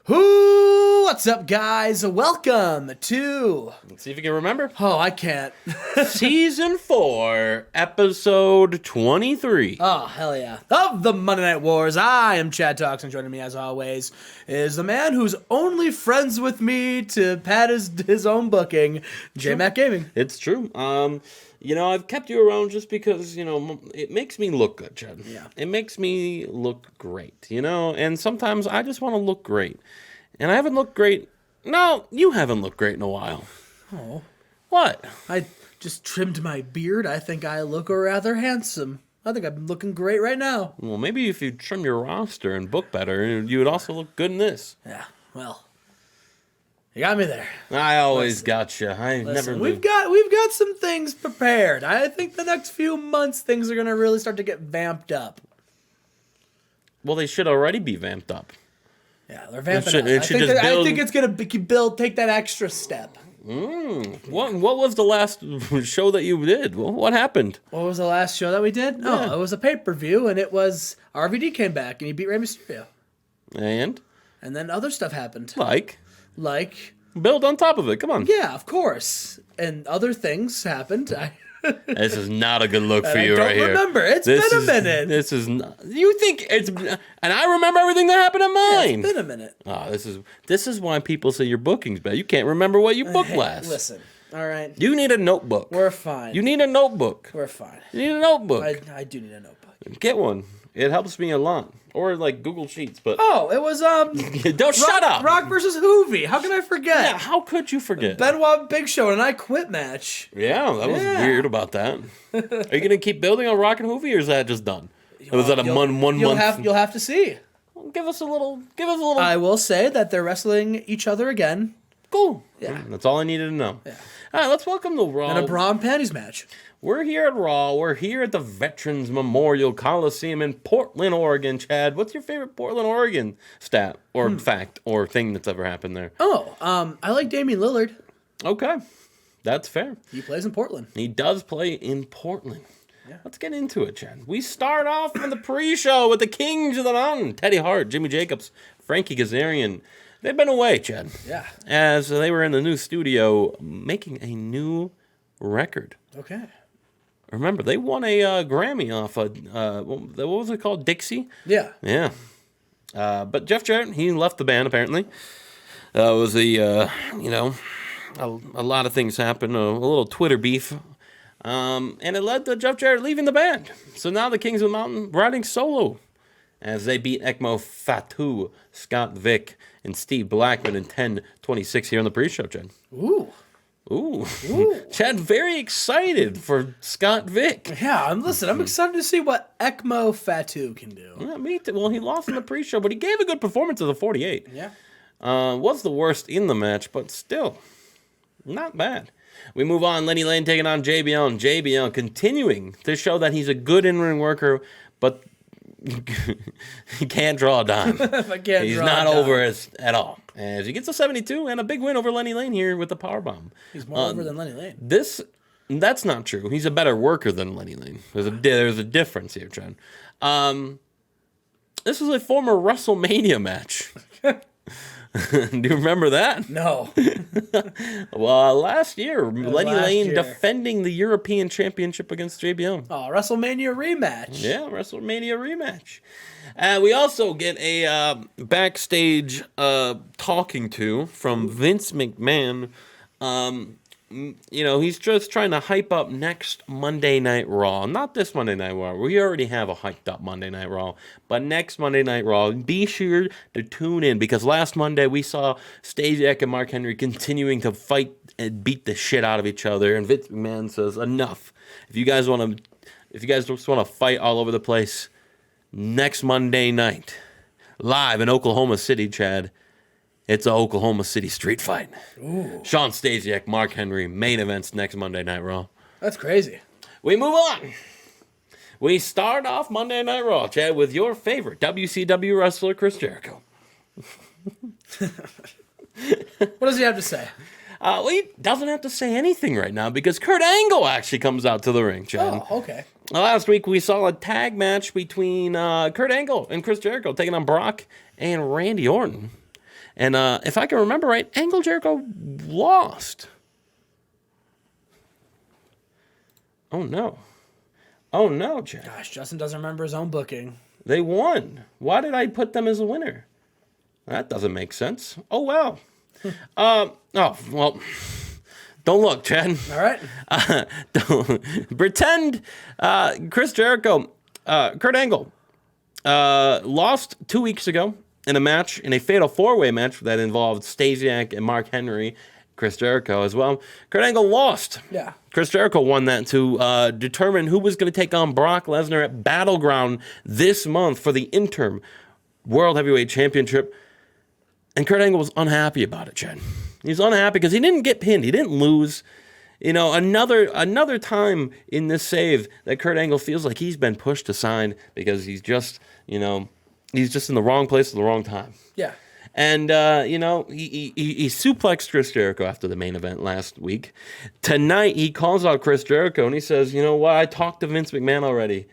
What's up, guys? Welcome to... Let's see if you can remember. Oh, I can't. Season 4, episode 23. Oh, hell yeah. Of the Monday Night Wars, I am Chad Talks, and joining me, as always, is the man who's only friends with me to pad his own booking, Jmack Gaming. It's true. I've kept you around just because, it makes me look good, Chad. Yeah. It makes me look great, and sometimes I just want to look great. And I haven't looked great. No, you haven't looked great in a while. Oh. What? I just trimmed my beard. I think I look rather handsome. I think I'm looking great right now. Well, maybe if you trim your roster and book better, you would also look good in this. Yeah, well, you got me there. I always got you. We've got some things prepared. I think the next few months things are gonna really start to get vamped up. Well, they should already be vamped up. Yeah, they're vamping up. I think it's gonna take that extra step. What was the last show that you did? What happened? What was the last show that we did? Yeah. Oh, it was a pay-per-view, and it was RVD came back and he beat Rey Mysterio. And then other stuff happened. Like build on top of it. Come on. Yeah, of course. And other things happened. This is not a good look for you right here. I don't remember. It's been a minute. This is not. You think it's... And I remember everything that happened in mine. Yeah, it's been a minute. Oh, this is why people say your booking's bad. You can't remember what you booked last. Listen, all right. You need a notebook. We're fine. You need a notebook. We're fine. You need a notebook. I do need a notebook. Get one. It helps me a lot. Or like Google Sheets, but... Oh, it was, shut up! Rock versus Hoovy. How can I forget? Yeah, how could you forget? Benoit Big Show and I Quit match. Yeah, that was weird about that. Are you going to keep building on Rock and Hoovy, or is that just done? Or was that one month? You'll have to see. Give us a little... I will say that they're wrestling each other again. Cool. Yeah. That's all I needed to know. Yeah. All right, let's welcome the Raw. And a bra and panties match. We're here at Raw. We're here at the Veterans Memorial Coliseum in Portland, Oregon. Chad, what's your favorite Portland, Oregon stat or fact or thing that's ever happened there? Oh, I like Damian Lillard. Okay, that's fair. He plays in Portland. He does play in Portland. Yeah. Let's get into it, Chad. We start off in the pre-show with the Kings of the Mountain. Teddy Hart, Jimmy Jacobs, Frankie Kazarian. They've been away, Chad. Yeah. As they were in the new studio making a new record. Okay. Remember, they won a Grammy off what was it called? Dixie? Yeah. Yeah. But Jeff Jarrett, he left the band, apparently. It was a lot of things happened, a little Twitter beef. And it led to Jeff Jarrett leaving the band. So now the Kings of the Mountain riding solo as they beat Ekmo Fatu, Scott Vick, and Steve Blackman in 10-26 here on the pre-show, Chad. Ooh. Chad, very excited for Scott Vick. Yeah, I'm excited to see what Ekmo Fatu can do. Yeah, me too. Well, he lost in the pre-show, but he gave a good performance of the 48. Yeah. Was the worst in the match, but still, not bad. We move on. Lenny Lane taking on JBL. JBL continuing to show that he's a good in-ring worker, but he can't draw a dime. He's not over us at all. As he gets a 72 and a big win over Lenny Lane here with the powerbomb. He's more over than Lenny Lane. That's not true. He's a better worker than Lenny Lane. There's a difference here, Chad. This was a former WrestleMania match. Do you remember that? No. Well, last year, Lenny Lane defending the European Championship against JBL. Oh, WrestleMania rematch. Yeah, WrestleMania rematch. We also get a backstage talking to from Vince McMahon. He's just trying to hype up next Monday Night Raw. Not this Monday Night Raw. We already have a hyped up Monday Night Raw. But next Monday Night Raw, be sure to tune in. Because last Monday we saw Stasiak and Mark Henry continuing to fight and beat the shit out of each other. And Vince McMahon says, enough. If you guys just want to fight all over the place, next Monday night, live in Oklahoma City, Chad, it's a Oklahoma City street fight. Ooh. Sean Stasiak, Mark Henry, main events next Monday Night Raw. That's crazy. We move on. We start off Monday Night Raw, Chad, with your favorite WCW wrestler, Chris Jericho. What does he have to say? Well, he doesn't have to say anything right now because Kurt Angle actually comes out to the ring, Chad. Oh, okay. Last week we saw a tag match between Kurt Angle and Chris Jericho taking on Brock and Randy Orton. And if I can remember right, Angle Jericho lost. Oh, no. Oh, no, Chad. Gosh, Justin doesn't remember his own booking. They won. Why did I put them as a winner? That doesn't make sense. Oh, well. Well, don't look, Chad. All right. Don't pretend Chris Jericho, Kurt Angle, lost 2 weeks ago in a fatal four-way match that involved Stasiak and Mark Henry, Chris Jericho as well. Kurt Angle lost. Yeah. Chris Jericho won that to determine who was going to take on Brock Lesnar at Battleground this month for the interim World Heavyweight Championship. And Kurt Angle was unhappy about it, Chad. He's unhappy because he didn't get pinned. He didn't lose. You know, another time in this save that Kurt Angle feels like he's been pushed aside because he's just in the wrong place at the wrong time. Yeah. And, he suplexed Chris Jericho after the main event last week. Tonight, he calls out Chris Jericho and he says, you know what, I talked to Vince McMahon already.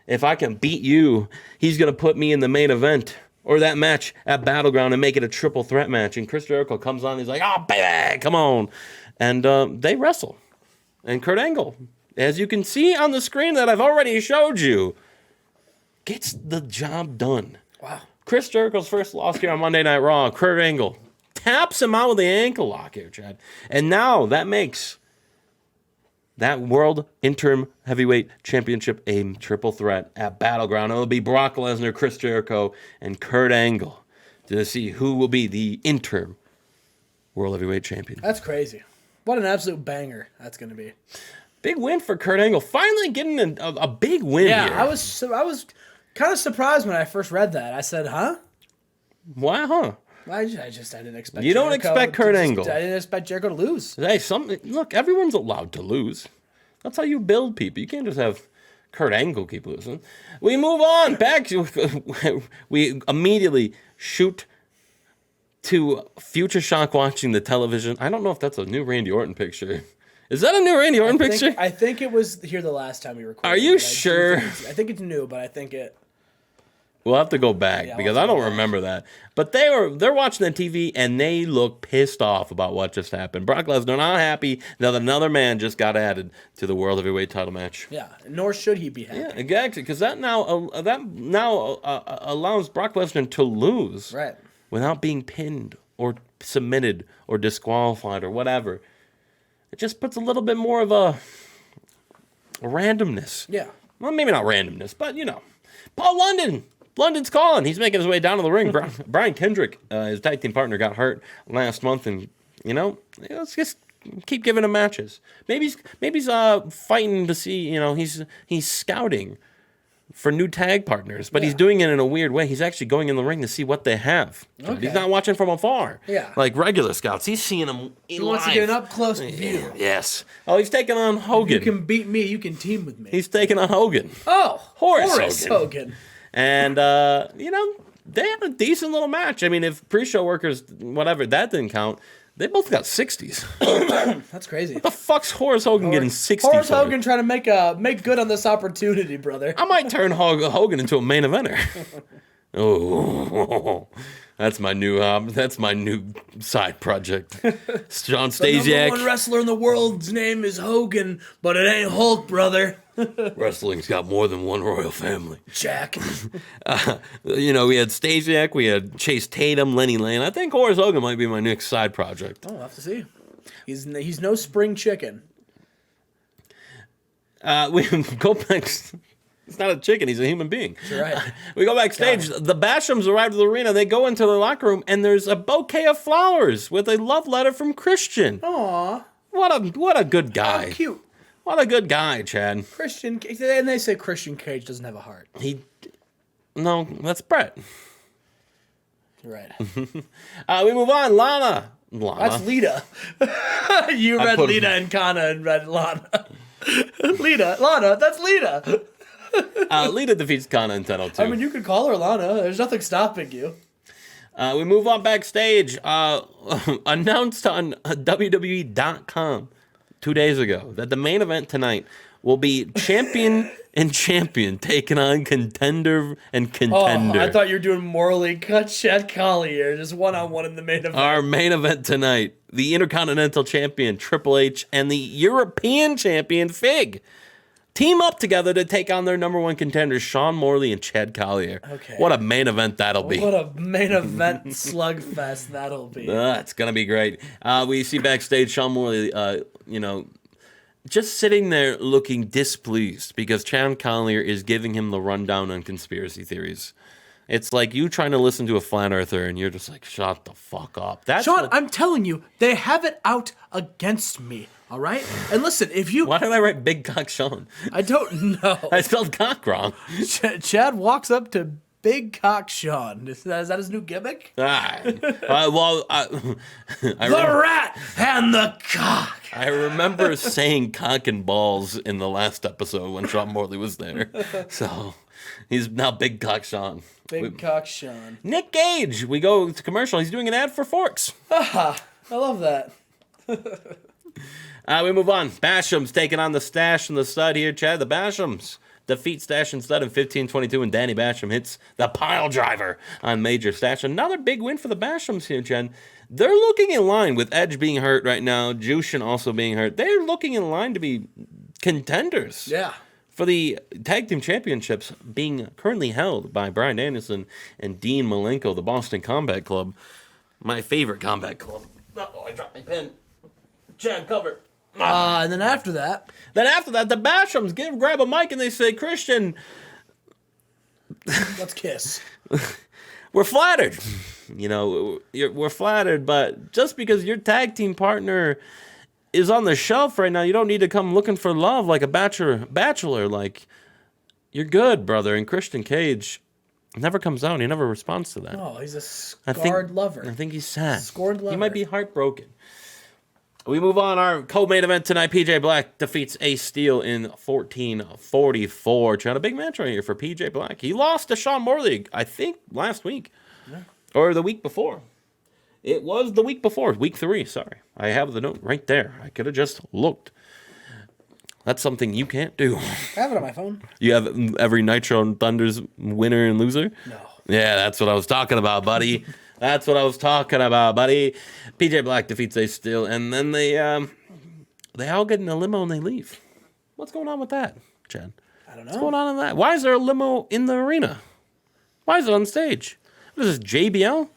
If I can beat you, he's going to put me in the main event or that match at Battleground and make it a triple threat match. And Chris Jericho comes on and he's like, oh, baby, come on. And they wrestle. And Kurt Angle, as you can see on the screen that I've already showed you, gets the job done. Wow. Chris Jericho's first loss here on Monday Night Raw. Kurt Angle taps him out with the ankle lock here, Chad. And now that makes that World Interim Heavyweight Championship a triple threat at Battleground. It'll be Brock Lesnar, Chris Jericho, and Kurt Angle to see who will be the interim World Heavyweight Champion. That's crazy. What an absolute banger that's going to be. Big win for Kurt Angle. Finally getting a big win here. Yeah, I was kind of surprised when I first read that. I said, huh? Why, huh? I didn't expect. You don't expect Kurt Angle. I didn't expect Jericho to lose. Hey, look, everyone's allowed to lose. That's how you build people. You can't just have Kurt Angle keep losing. We move on back to we immediately shoot to Future Shock watching the television. I don't know if that's a new Randy Orton picture. Is that a new Randy Orton picture? I think it was here the last time we recorded. Are you sure? I think it's new, but I think it. We'll have to go back because I don't remember that. But they're watching the TV and they look pissed off about what just happened. Brock Lesnar not happy that another man just got added to the World Heavyweight title match. Yeah, nor should he be happy. Yeah, exactly, because that now allows Brock Lesnar to lose without being pinned or submitted or disqualified or whatever. It just puts a little bit more of a randomness. Yeah. Well, maybe not randomness, but Paul London's calling. He's making his way down to the ring. Brian Kendrick, his tag team partner, got hurt last month, and let's just keep giving him matches. Maybe he's fighting to see. He's scouting for new tag partners, but he's doing it in a weird way. He's actually going in the ring to see what they have. Okay. He's not watching from afar. Yeah, like regular scouts. He's seeing them. He wants to get an up close view. Yes. Oh, he's taking on Hogan. If you can beat me, you can team with me. He's taking on Hogan. Oh, Horace Hogan. And, they had a decent little match. I mean, if pre-show workers, whatever, that didn't count, they both got 60s. That's crazy. What the fuck's Horace Hogan getting 60s? Horace Hogan trying to make good on this opportunity, brother. I might turn Hogan into a main eventer. Oh, that's my new side project. John Stasiak. The number one wrestler in the world's name is Hogan, but it ain't Hulk, brother. Wrestling's got more than one royal family. Jack. We had Stasiak, we had Chase Tatum, Lenny Lane. I think Horace Hogan might be my next side project. Oh, we'll have to see. He's no spring chicken. We go back. It's not a chicken. He's a human being. That's right. We go backstage. The Bashams arrive at the arena. They go into the locker room, and there's a bouquet of flowers with a love letter from Christian. Aw. What a good guy. How cute. What a good guy, Chad. Christian, and they say Christian Cage doesn't have a heart. No, that's Brett. You're right. We move on. Lana. That's Lita. You read Lita and Kana and read Lana. Lana, that's Lita. Lita defeats Kana in 10:02. I mean, you could call her Lana. There's nothing stopping you. We move on backstage. Announced on WWE.com 2 days ago that the main event tonight will be champion and champion taking on contender and contender. I thought you were doing Morley cut Chad Collier, just one-on-one in the main event. Our main event tonight, the Intercontinental Champion Triple H and the European Champion Fig team up together to take on their number one contenders, Sean Morley and Chad Collier. Okay. What a main event that'll be. What a main event slugfest that'll be. It's going to be great. We see backstage Sean Morley, just sitting there looking displeased because Chad Collier is giving him the rundown on conspiracy theories. It's like you trying to listen to a flat earther and you're just like, shut the fuck up. Sean, I'm telling you, they have it out against me. All right? And listen, if you... Why did I write Big Cock Sean? I don't know. I spelled cock wrong. Chad walks up to Big Cock Sean. Is that his new gimmick? The rat and the cock. I remember saying cock and balls in the last episode when Sean Morley was there. So he's now Big Cock Sean. Cock Sean. Nick Gage. We go to commercial. He's doing an ad for forks. I love that. We move on. Basham's taking on the Stash and the Stud here, Chad. The Bashams defeat Stash and Stud in 15-22, and Danny Basham hits the pile driver on Major Stash. Another big win for the Bashams here, Jen. They're looking in line with Edge being hurt right now, Jushin also being hurt. They're looking in line to be contenders. Yeah. For the Tag Team Championships being currently held by Bryan Danielson and Dean Malenko, the Boston Combat Club. My favorite combat club. Oh, I dropped my pen. Chad, cover. And then after that, the Bashams grab a mic and they say, Christian, let's kiss. We're flattered. We're flattered, but just because your tag team partner is on the shelf right now, you don't need to come looking for love like a bachelor. Like, you're good, brother. And Christian Cage never comes out. He never responds to that. Oh, he's a scarred lover. I think he's sad. Scorned lover. He might be heartbroken. We move on. Our co-main event tonight, PJ Black defeats Ace Steel in 1444. Trying a big match right here for PJ Black. He lost to Sean Morley, I think, last week. Yeah. Or the week before. It was the week before. Week 3, sorry. I have the note right there. I could have just looked. That's something you can't do. I have it on my phone. You have every Nitro and Thunder's winner and loser? No. Yeah, that's what I was talking about, buddy. That's what I was talking about, buddy. PJ Black defeats Ace Steel, and then they all get in a limo and they leave. What's going on with that, Chad? I don't know. What's going on in that? Why is there a limo in the arena? Why is it on stage? What is this, JBL?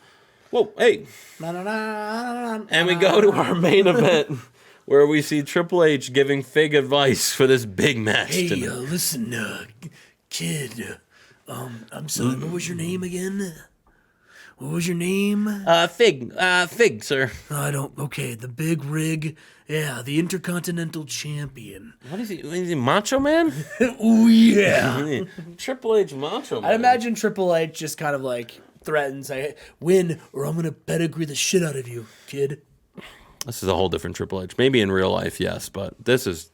Whoa, hey. And we go to our main event, where we see Triple H giving Fig advice for this big match tonight. Listen, kid. I'm sorry, what was your name again? What was your name? Fig, sir. Okay, the big rig. Yeah, the Intercontinental Champion. What is he? Is he Macho Man? Oh, yeah. Triple H Macho Man. I imagine Triple H just kind of like threatens, win or I'm going to pedigree the shit out of you, kid. This is a whole different Triple H. Maybe in real life, yes, but this is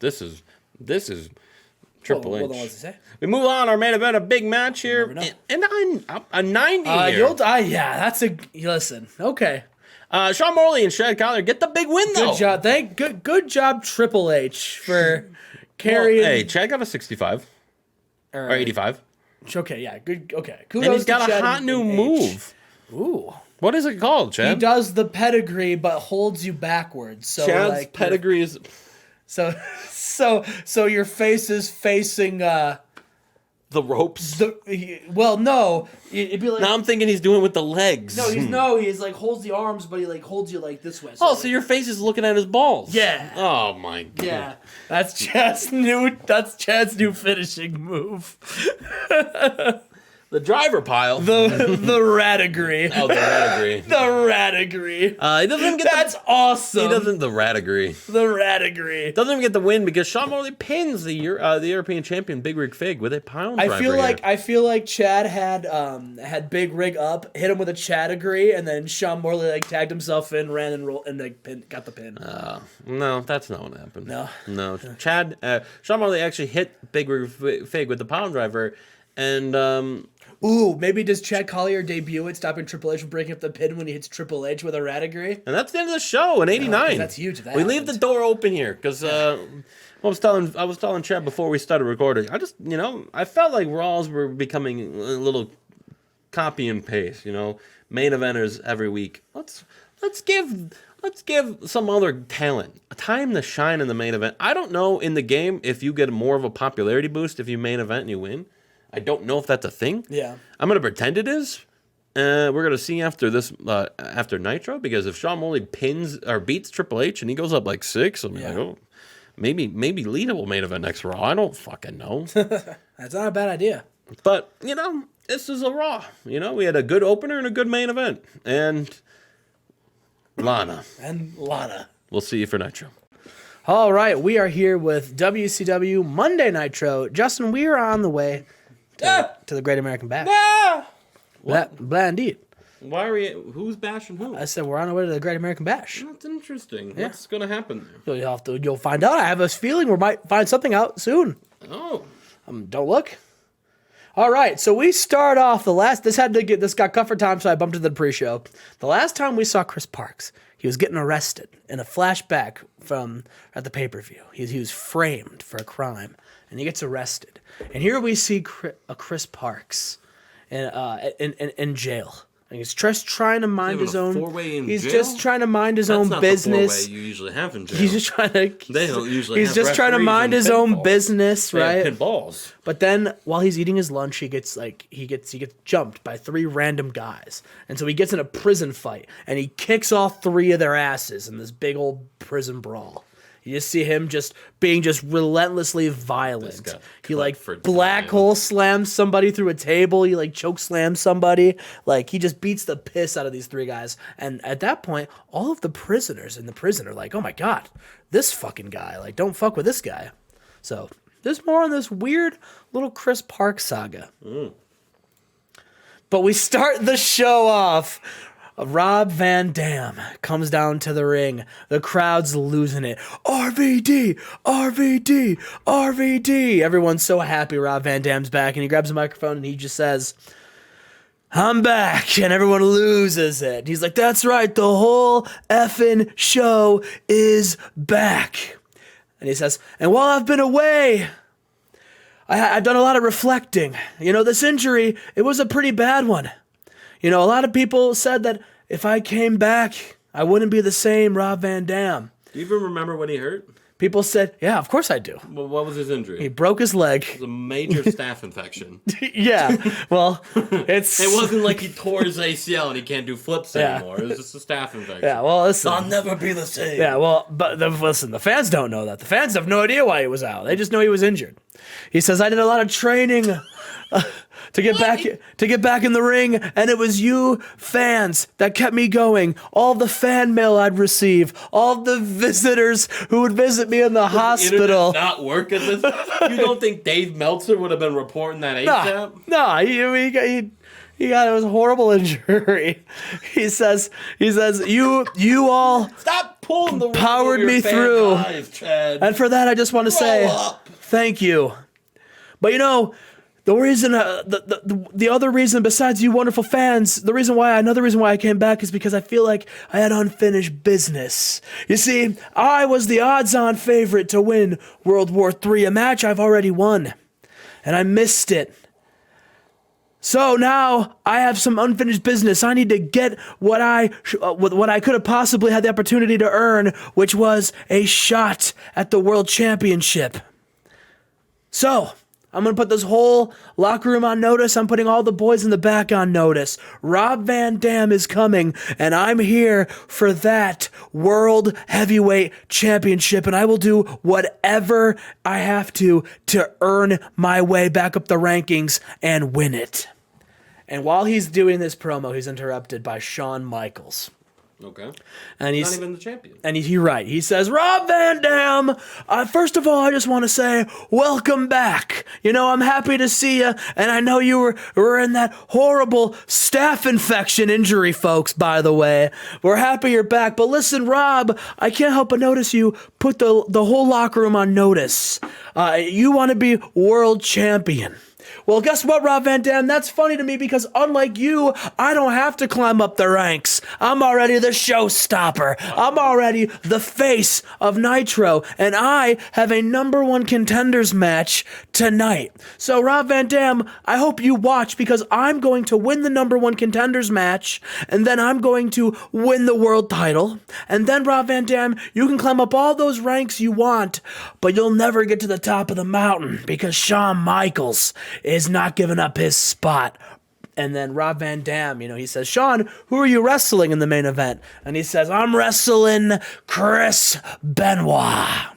Triple H. Hold on, what's it say? We move on. Our main event, a big match here, and a 90 here. Listen, okay. Sean Morley and Chad Collier get the big win, though. Good job. Good job, Triple H, for carrying. Well, hey, Chad got a 65 or 85. Okay, yeah, good. Okay, and he's got a hot new move. Ooh. What is it called, Chad? He does the pedigree, but holds you backwards. So Chad's pedigree is. So your face is facing the ropes. No, it'd be like. Now I'm thinking he's doing it with the legs. He's like holds the arms, but he like holds you like this way. So your face is looking at his balls. Yeah. Oh my god. Yeah, that's Chad's new finishing move. The driver pile. The ratagree. Oh, the ratagree. The ratagree. He doesn't get That's awesome. He doesn't. The ratagree. The ratagree. Doesn't even get the win because Sean Morley pins the European champion Big Rig Fig with a pile driver. I feel like Chad had Big Rig up, hit him with a Chadagree, and then Sean Morley like tagged himself in, ran and rolled, and like got the pin. No, that's not what happened. No. Sean Morley actually hit Big Rig Fig with the pile driver, and Ooh, maybe does Chad Collier debut it, stopping Triple H from breaking up the pin when he hits Triple H with a ratagree? And that's the end of the show in '89. That's huge. We leave the door open here because I was telling Chad before we started recording. I just, I felt like Raws were becoming a little copy and paste. Main eventers every week. Let's give some other talent a time to shine in the main event. I don't know in the game if you get more of a popularity boost if you main event and you win. I don't know if that's a thing. Yeah. I'm gonna pretend it is. We're gonna see after this, after Nitro, because if Sean Mosley pins or beats Triple H and he goes up like 6, I'm like, oh. Maybe Lita will main event next Raw. I don't fucking know. That's not a bad idea. But, this is a Raw. We had a good opener and a good main event. And Lana. We'll see you for Nitro. All right, we are here with WCW Monday Nitro. Justin, we are on the way to the Great American Bash. Blah, indeed. Why are we? Who's bashing who? I said we're on our way to the Great American Bash. That's interesting. Yeah. What's going to happen there? You'll find out. I have this feeling we might find something out soon. Oh. Don't look. All right, so we start off this got cut for time, so I bumped to the pre-show. The last time we saw Chris Parks, he was getting arrested in a flashback at the pay-per-view. He was framed for a crime, and he gets arrested. And here we see Chris Parks in jail. And he's just trying to mind his own. He's just trying to mind his own business. That's not the 4-way you usually have in jail. He's just trying to. They don't usually. He's just trying to mind his own business, right? Pinballs. But then, while he's eating his lunch, he gets jumped by 3 random guys, and so he gets in a prison fight, and he kicks all 3 of their asses in this big old prison brawl. You just see him being relentlessly violent. He black hole slams somebody through a table. He choke slams somebody. He just beats the piss out of these 3 guys. And at that point, all of the prisoners in the prison are like, "Oh my god, this fucking guy! Don't fuck with this guy." So there's more on this weird little Chris Parks saga. But we start the show off. Rob Van Dam comes down to the ring. The crowd's losing it. RVD, RVD, RVD. Everyone's so happy Rob Van Dam's back, and he grabs a microphone and he just says, "I'm back," and everyone loses it. He's like, "That's right, the whole effing show is back." And he says, "And while I've been away, I've done a lot of reflecting. This injury, it was a pretty bad one. A lot of people said that if I came back, I wouldn't be the same Rob Van Dam." Do you even remember when he hurt? People said, "Yeah, of course I do." Well, what was his injury? He broke his leg. It was a major staph infection. Yeah, well, it wasn't like he tore his ACL and he can't do flips anymore. It was just a staph infection. Yeah, well, listen. I'll never be the same. Yeah, well, but listen, the fans don't know that. The fans have no idea why he was out. They just know he was injured. He says, "I did a lot of training to get back in the ring, and it was you fans that kept me going. All the fan mail I'd receive, all the visitors who would visit me in the hospital." Internet not work at this? You don't think Dave Meltzer would have been reporting that ASAP? No, he got a horrible injury. He says you all stop pulling the powered me through, eyes, Chad. And for that I just want to say thank you. But the reason, the other reason besides you wonderful fans, another reason why I came back is because I feel like I had unfinished business. You see, I was the odds-on favorite to win World War III, a match I've already won, and I missed it. So now I have some unfinished business. I need to get what I could have possibly had the opportunity to earn, which was a shot at the World Championship. So I'm going to put this whole locker room on notice. I'm putting all the boys in the back on notice. Rob Van Dam is coming, and I'm here for that World Heavyweight Championship, and I will do whatever I have to earn my way back up the rankings and win it. And while he's doing this promo, he's interrupted by Shawn Michaels. Okay. And he's not even the champion. And he's right. He says, "Rob Van Dam, first of all, I just want to say, welcome back. I'm happy to see you, and I know you were in that horrible staph infection injury, folks, by the way. We're happy you're back. But listen, Rob, I can't help but notice you put the whole locker room on notice. You want to be world champion. Well, guess what, Rob Van Dam? That's funny to me because unlike you, I don't have to climb up the ranks. I'm already the showstopper. I'm already the face of Nitro, and I have a number one contenders match tonight. So, Rob Van Dam, I hope you watch because I'm going to win the number one contenders match, and then I'm going to win the world title. And then, Rob Van Dam, you can climb up all those ranks you want, but you'll never get to the top of the mountain because Shawn Michaels is not giving up his spot. And then Rob Van Dam, he says, Shawn, who are you wrestling in the main event? And he says, I'm wrestling Chris Benoit.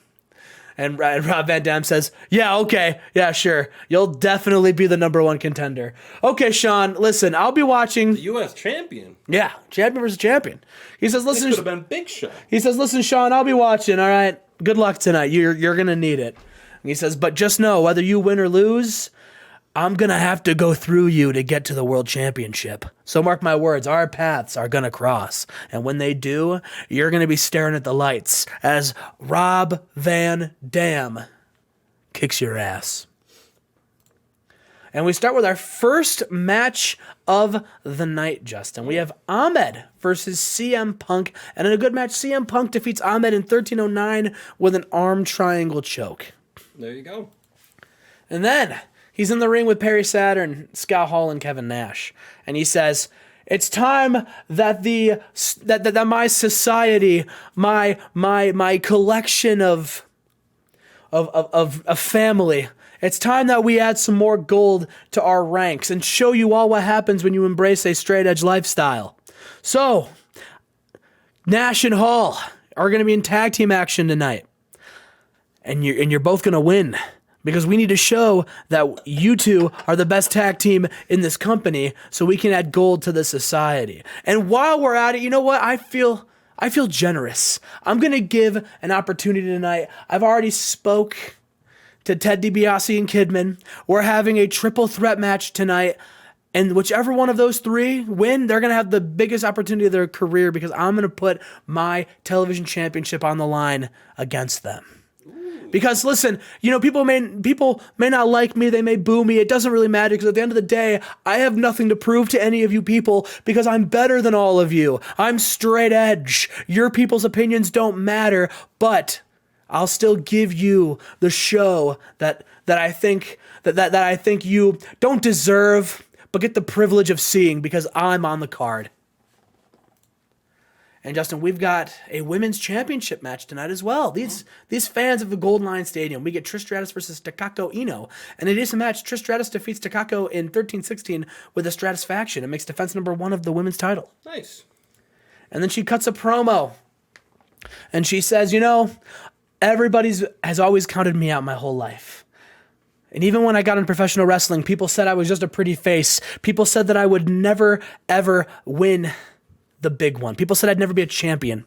And Rob Van Dam says, yeah, okay, yeah, sure. You'll definitely be the number one contender. Okay, Shawn, listen, I'll be watching. The U.S. champion. Yeah, champion versus champion. He says, listen. This could have been Big Show. He says, listen, Shawn, I'll be watching, all right? Good luck tonight. You're going to need it. And he says, but just know, whether you win or lose, I'm going to have to go through you to get to the world championship. So mark my words, our paths are going to cross. And when they do, you're going to be staring at the lights as Rob Van Dam kicks your ass. And we start with our first match of the night, Justin. We have Ahmed versus CM Punk. And in a good match, CM Punk defeats Ahmed in 1309 with an arm triangle choke. There you go. And then he's in the ring with Perry Saturn, Scott Hall, and Kevin Nash. And he says, it's time that that my society, my collection of family, it's time that we add some more gold to our ranks and show you all what happens when you embrace a straight edge lifestyle. So, Nash and Hall are going to be in tag team action tonight. And you're both going to win. Because we need to show that you two are the best tag team in this company so we can add gold to the society. And while we're at it, you know what? I feel generous. I'm going to give an opportunity tonight. I've already spoke to Ted DiBiase and Kidman. We're having a triple threat match tonight. And whichever one of those three win, they're going to have the biggest opportunity of their career because I'm going to put my television championship on the line against them. Because listen, people may not like me, they may boo me, it doesn't really matter because at the end of the day, I have nothing to prove to any of you people because I'm better than all of you. I'm straight edge. Your people's opinions don't matter, but I'll still give you the show that I think you don't deserve, but get the privilege of seeing because I'm on the card. And Justin, we've got a women's championship match tonight as well. These fans of the Golden Lion Stadium, we get Trish Stratus versus Takako Ino. And it is a match. Trish Stratus defeats Takako in 1316 with a Stratus faction. It makes defense number 1 of the women's title. Nice. And then she cuts a promo. And she says, everybody has always counted me out my whole life. And even when I got into professional wrestling, people said I was just a pretty face. People said that I would never, ever win the big one. People said I'd never be a champion.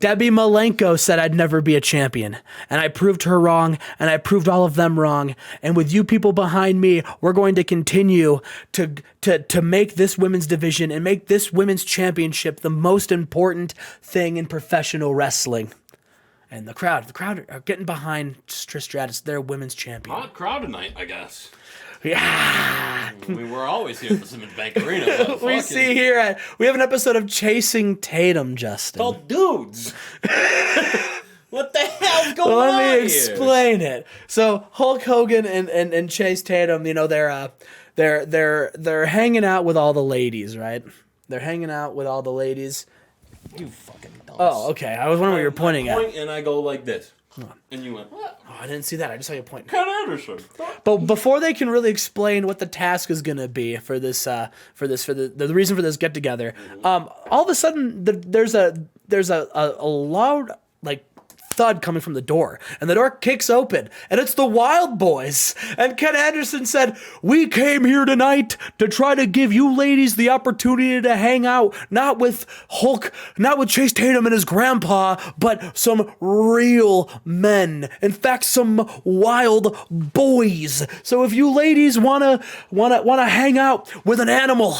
Debbie Malenko said I'd never be a champion. And I proved her wrong, and I proved all of them wrong. And with you people behind me, we're going to continue to make this women's division and make this women's championship the most important thing in professional wrestling. And the crowd are getting behind Trish Stratus, their women's champion. Hot crowd tonight, I guess. Yeah. We were always here at the Simmons Bank Arena. We see here, we have an episode of Chasing Tatum, Justin. Called Dudes. What the hell's going on Let me here? explain it. So Hulk Hogan and Chase Tatum, they're hanging out with all the ladies, right? They're hanging out with all the ladies. You fucking dumb. Oh, okay. I was wondering what you were pointing at. And I go like this. And you went, what? Oh, I didn't see that. I just saw you pointing. Ken Anderson. But before they can really explain what the task is going to be for this, for the reason for this get together, all of a sudden there's a loud thud coming from the door, and the door kicks open, and it's the Wild Boys. And Ken Anderson said, "We came here tonight to try to give you ladies the opportunity to hang out, not with Hulk, not with Chase Tatum and his grandpa, but some real men. In fact, some wild boys. So if you ladies wanna hang out with an animal,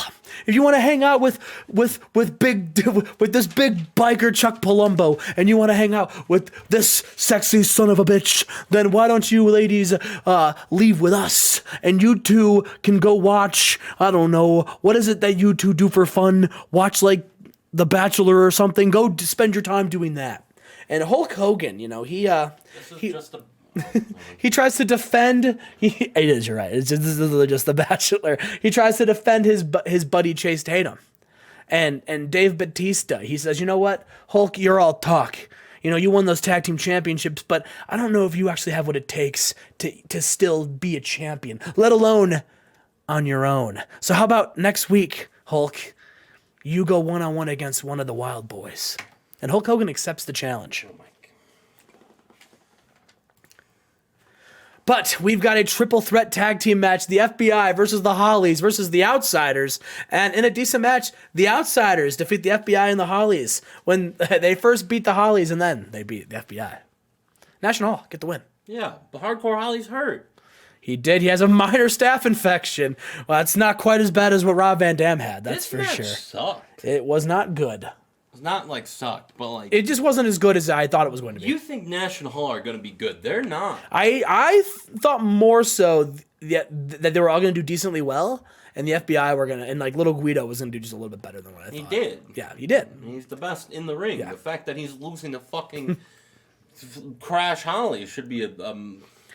if you want to hang out with this big biker Chuck Palumbo, and you want to hang out with this sexy son of a bitch, then why don't you ladies leave with us? And you two can go watch, I don't know, what is it that you two do for fun? Watch like The Bachelor or something. Go spend your time doing that. And Hulk Hogan, he tries to defend. It is, you're right. This is just The Bachelor. He tries to defend his buddy Chase Tatum. And Dave Bautista, he says, you know what, Hulk, you're all talk. You won those tag team championships, but I don't know if you actually have what it takes to still be a champion, let alone on your own. So how about next week, Hulk, you go one-on-one against one of the Wild Boys. And Hulk Hogan accepts the challenge. Oh my God. But we've got a triple threat tag team match, the FBI versus the Hollies versus the Outsiders. And in a decent match, the Outsiders defeat the FBI and the Hollies when they first beat the Hollies and then they beat the FBI. National Hall, get the win. Yeah, the Hardcore Holly's hurt. He did. He has a minor staph infection. Well, it's not quite as bad as what Rob Van Dam had, that's for sure. Sucked. It was not good. It's not like sucked, but like it just wasn't as good as I thought it was going to be. You think National Hall are going to be good? They're not. I thought more so that they were all going to do decently well, and the FBI were going to, and like Little Guido was going to do just a little bit better than what I thought. He did. Yeah, he did. He's the best in the ring. Yeah. The fact that he's losing to fucking Crash Holly should be a.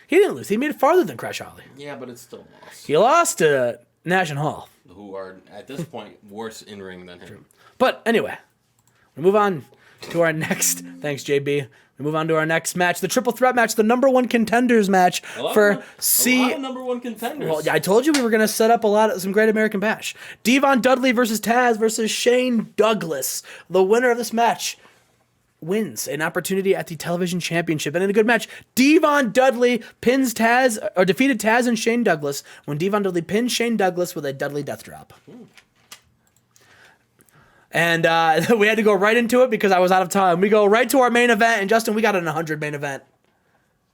He didn't lose. He made it farther than Crash Holly. Yeah, but it's still a loss. He lost to National Hall, Who are at this point worse in ring than him. But anyway, we move on to our next. Thanks, JB. We move on to our next match, the triple threat match, the number one contenders match A lot for of number one contenders. Well, I told you we were going to set up some Great American Bash. Devon Dudley versus Taz versus Shane Douglas. The winner of this match wins an opportunity at the television championship. And in a good match, Devon Dudley defeated Taz and Shane Douglas when Devon Dudley pinned Shane Douglas with a Dudley death drop. And we had to go right into it because I was out of time. We go right to our main event, and Justin, we got an 100 main event.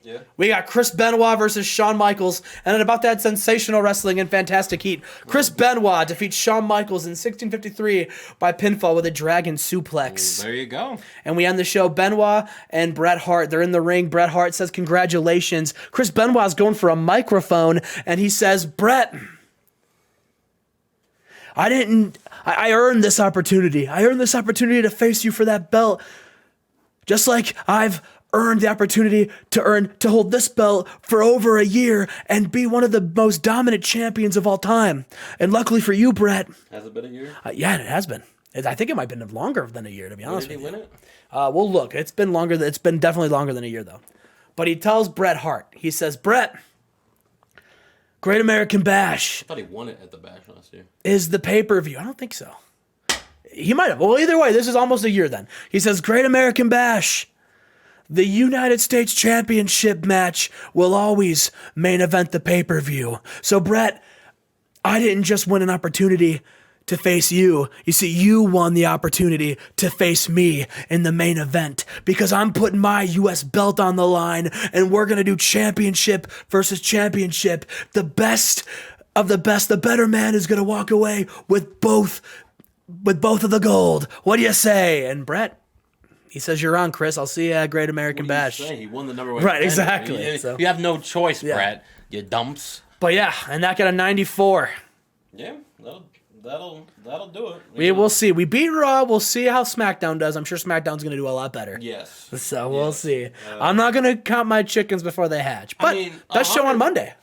Yeah. We got Chris Benoit versus Shawn Michaels, and then about that sensational wrestling and fantastic heat. Chris Benoit defeats Shawn Michaels in 1653 by pinfall with a dragon suplex. There you go. And we end the show, Benoit and Bret Hart. They're in the ring. Bret Hart says, congratulations. Chris Benoit's going for a microphone, and he says, Bret, I earned this opportunity. I earned this opportunity to face you for that belt. Just like I've earned the opportunity to hold this belt for over a year and be one of the most dominant champions of all time. And luckily for you, Bret. Has it been a year? Yeah, it has been. I think it might have been longer than a year, to be honest Did he with you. win it? Well, look, it's been longer. It's been definitely longer than a year, though. But he tells Bret Hart, he says, Bret, Great American Bash I thought he won it at the Bash last year. is the pay-per-view. I don't think so. He might have. Well, either way, this is almost a year then. He says, Great American Bash, the United States Championship match will always main event the pay-per-view. So, Bret, I didn't just win an opportunity to face you. You see, you won the opportunity to face me in the main event because I'm putting my U.S. belt on the line and we're going to do championship versus championship. The best of the best, the better man is going to walk away with both of the gold. What do you say? And Bret, he says, you're on, Chris. I'll see you at Great American Bash. He won the number one. Right, contender. exactly. You have no choice, Bret. You dumps. But yeah, and that got a 94. Yeah, that'll do it. We will see. We beat Raw. We'll see how SmackDown does. I'm sure SmackDown's going to do a lot better. Yes. So we'll see. I'm not going to count my chickens before they hatch. But best show on 100 Monday.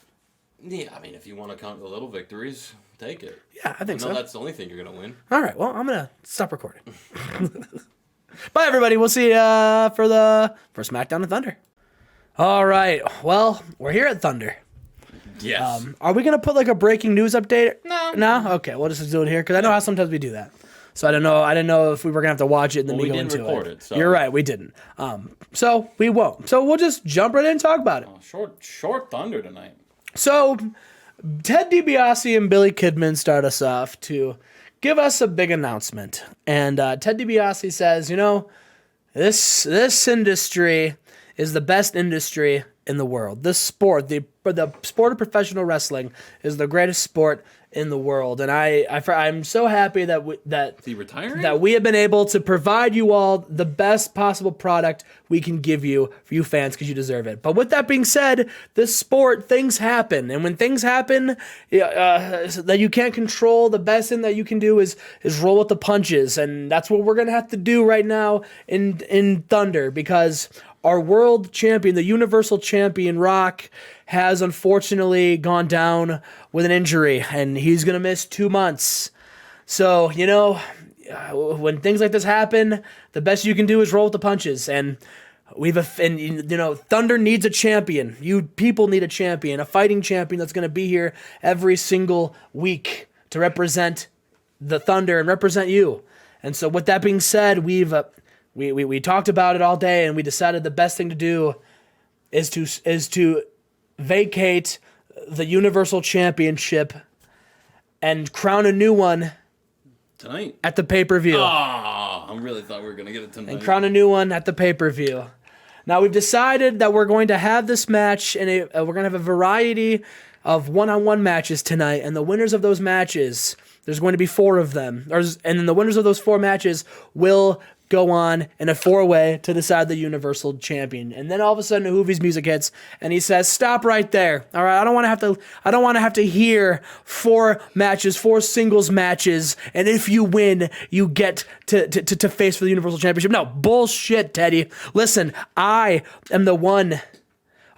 Yeah, I mean, if you want to count the little victories, take it. Yeah, I think so. That's the only thing you're going to win. All right, well, I'm going to stop recording. Bye, everybody. We'll see you for SmackDown and Thunder. All right. Well, we're here at Thunder. Yes. Are we going to put like a breaking news update? No. No? Okay, we'll just do it here because I know how sometimes we do that. So I didn't know if we were going to have to watch it and then we go into it. We didn't record it. So. You're right, we didn't. So we won't. So we'll just jump right in and talk about it. Short Thunder tonight. So Ted DiBiase and Billy Kidman start us off to give us a big announcement. And Ted DiBiase says, this industry is the best industry in the world. This sport, the sport of professional wrestling, is the greatest sport in the world, and I'm so happy Is he retiring? that we have been able to provide you all the best possible product we can give you for you fans, because you deserve it. But with that being said, this sport, things happen, and when things happen that you can't control, the best thing that you can do is roll with the punches, and that's what we're gonna have to do right now in Thunder, because our world champion, the Universal Champion, Rock, has unfortunately gone down with an injury, and he's going to miss 2 months. So, when things like this happen, the best you can do is roll with the punches, and Thunder needs a champion. You people need a champion, a fighting champion that's going to be here every single week to represent the Thunder and represent you. And so with that being said, we talked about it all day, and we decided the best thing to do is to vacate the Universal Championship and crown a new one tonight at the pay-per-view. Oh, I really thought we were going to get it tonight. And crown a new one at the pay-per-view. Now, we've decided that we're going to have this match, and we're going to have a variety of one-on-one matches tonight, and the winners of those matches, there's going to be 4 of them, and then the winners of those 4 matches will go on in a 4-way to decide the Universal Champion. And then all of a sudden, Hoovie's music hits, and he says, "Stop right there! All right, I don't want to have to hear 4 matches, 4 singles matches, and if you win, you get to face for the Universal Championship." No, bullshit, Teddy. Listen, I am the one,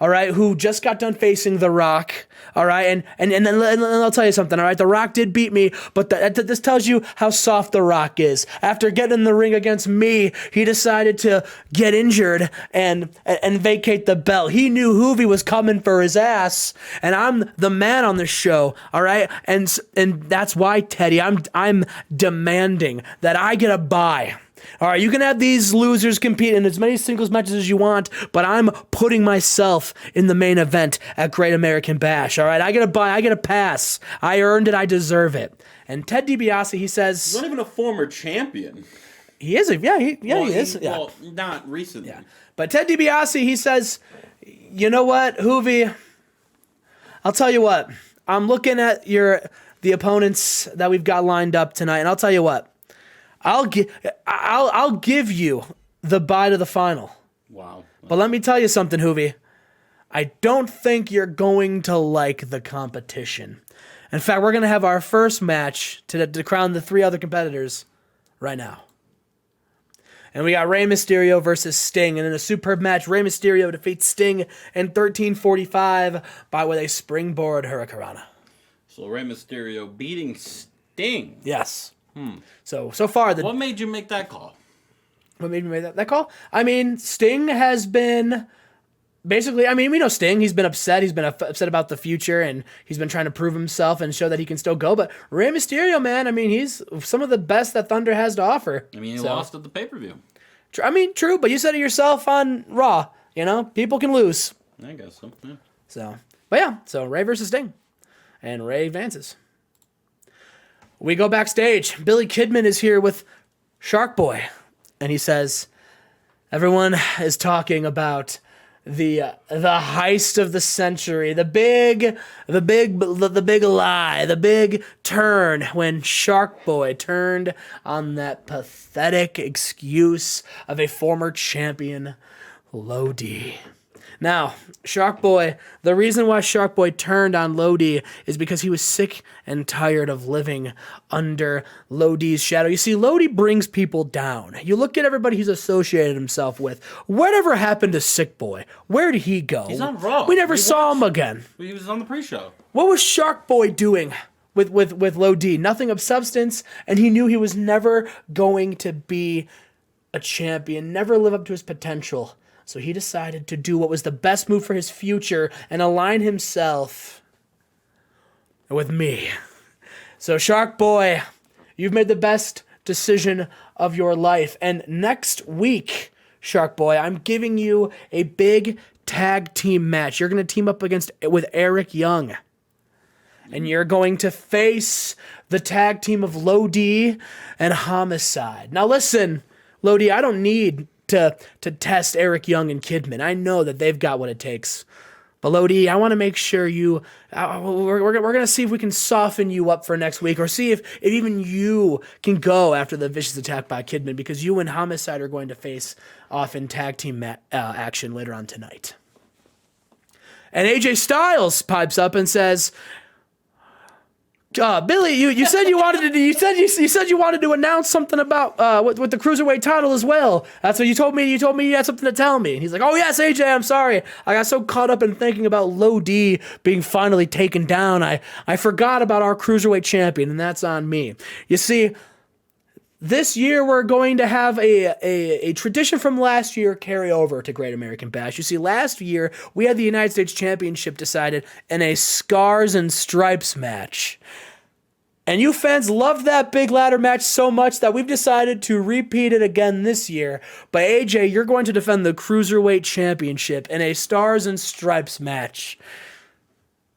all right, who just got done facing The Rock, all right, and I'll tell you something, all right, The Rock did beat me, but this tells you how soft The Rock is. After getting in the ring against me, he decided to get injured and vacate the belt. He knew Hoovie was coming for his ass, and I'm the man on this show, all right, and that's why, Teddy, I'm demanding that I get a bye. All right, you can have these losers compete in as many singles matches as you want, but I'm putting myself in the main event at Great American Bash. All right, I get a bye, I get a pass. I earned it, I deserve it. And Ted DiBiase, he says, he's not even a former champion. He is. He is. Yeah. Well, not recently. Yeah. But Ted DiBiase, he says, "You know what, Hoovie? I'll tell you what. I'm looking at the opponents that we've got lined up tonight, and I'll tell you what. I'll give you the bye to the final." Wow. But let me tell you something, Hoovie. I don't think you're going to like the competition. In fact, we're going to have our first match to crown the 3 other competitors right now. And we got Rey Mysterio versus Sting. And in a superb match, Rey Mysterio defeats Sting in 13:45 by with a springboard hurricanrana. So Rey Mysterio beating Sting. Yes. So far, what made you make that call? What made me make that call? I mean, Sting has been basically. I mean, we know Sting. He's been upset. He's been upset about the future, and he's been trying to prove himself and show that he can still go. But Rey Mysterio, man, I mean, he's some of the best that Thunder has to offer. I mean, he lost at the pay-per-view. I mean, true, but you said it yourself on Raw. People can lose. I guess so. Yeah. So Rey versus Sting, and Rey advances. We go backstage. Billy Kidman is here with Shark Boy, and he says, "Everyone is talking about the heist of the century, the big lie, the big turn when Shark Boy turned on that pathetic excuse of a former champion, Lodi." Now, Shark Boy, the reason why Shark Boy turned on Lodi is because he was sick and tired of living under Lodi's shadow. You see, Lodi brings people down. You look at everybody he's associated himself with. Whatever happened to Sick Boy? Where did he go? He's on Raw. We never saw him again. He was on the pre-show. What was Shark Boy doing with Lodi? Nothing of substance, and he knew he was never going to be a champion, never live up to his potential. So he decided to do what was the best move for his future and align himself with me. So Shark Boy, you've made the best decision of your life. And next week, Shark Boy, I'm giving you a big tag team match. You're going to team up with Eric Young. And you're going to face the tag team of Lodi and Homicide. Now listen, Lodi, I don't need to test Eric Young and Kidman. I know that they've got what it takes. But Lodi, I want to make sure we're going to see if we can soften you up for next week, or see if even you can go after the vicious attack by Kidman, because you and Homicide are going to face off in tag team action later on tonight. And AJ Styles pipes up and says, Billy, you said you wanted to. You said you wanted to announce something about with the cruiserweight title as well. That's what you told me. You told me you had something to tell me. And he's like, "Oh yes, AJ, I'm sorry. I got so caught up in thinking about Low D being finally taken down. I forgot about our cruiserweight champion, and that's on me. You see, this year we're going to have a tradition from last year carry over to Great American Bash. You see, last year we had the United States Championship decided in a Scars and Stripes match. And you fans loved that big ladder match so much that we've decided to repeat it again this year. But AJ, you're going to defend the Cruiserweight Championship in a Stars and Stripes match."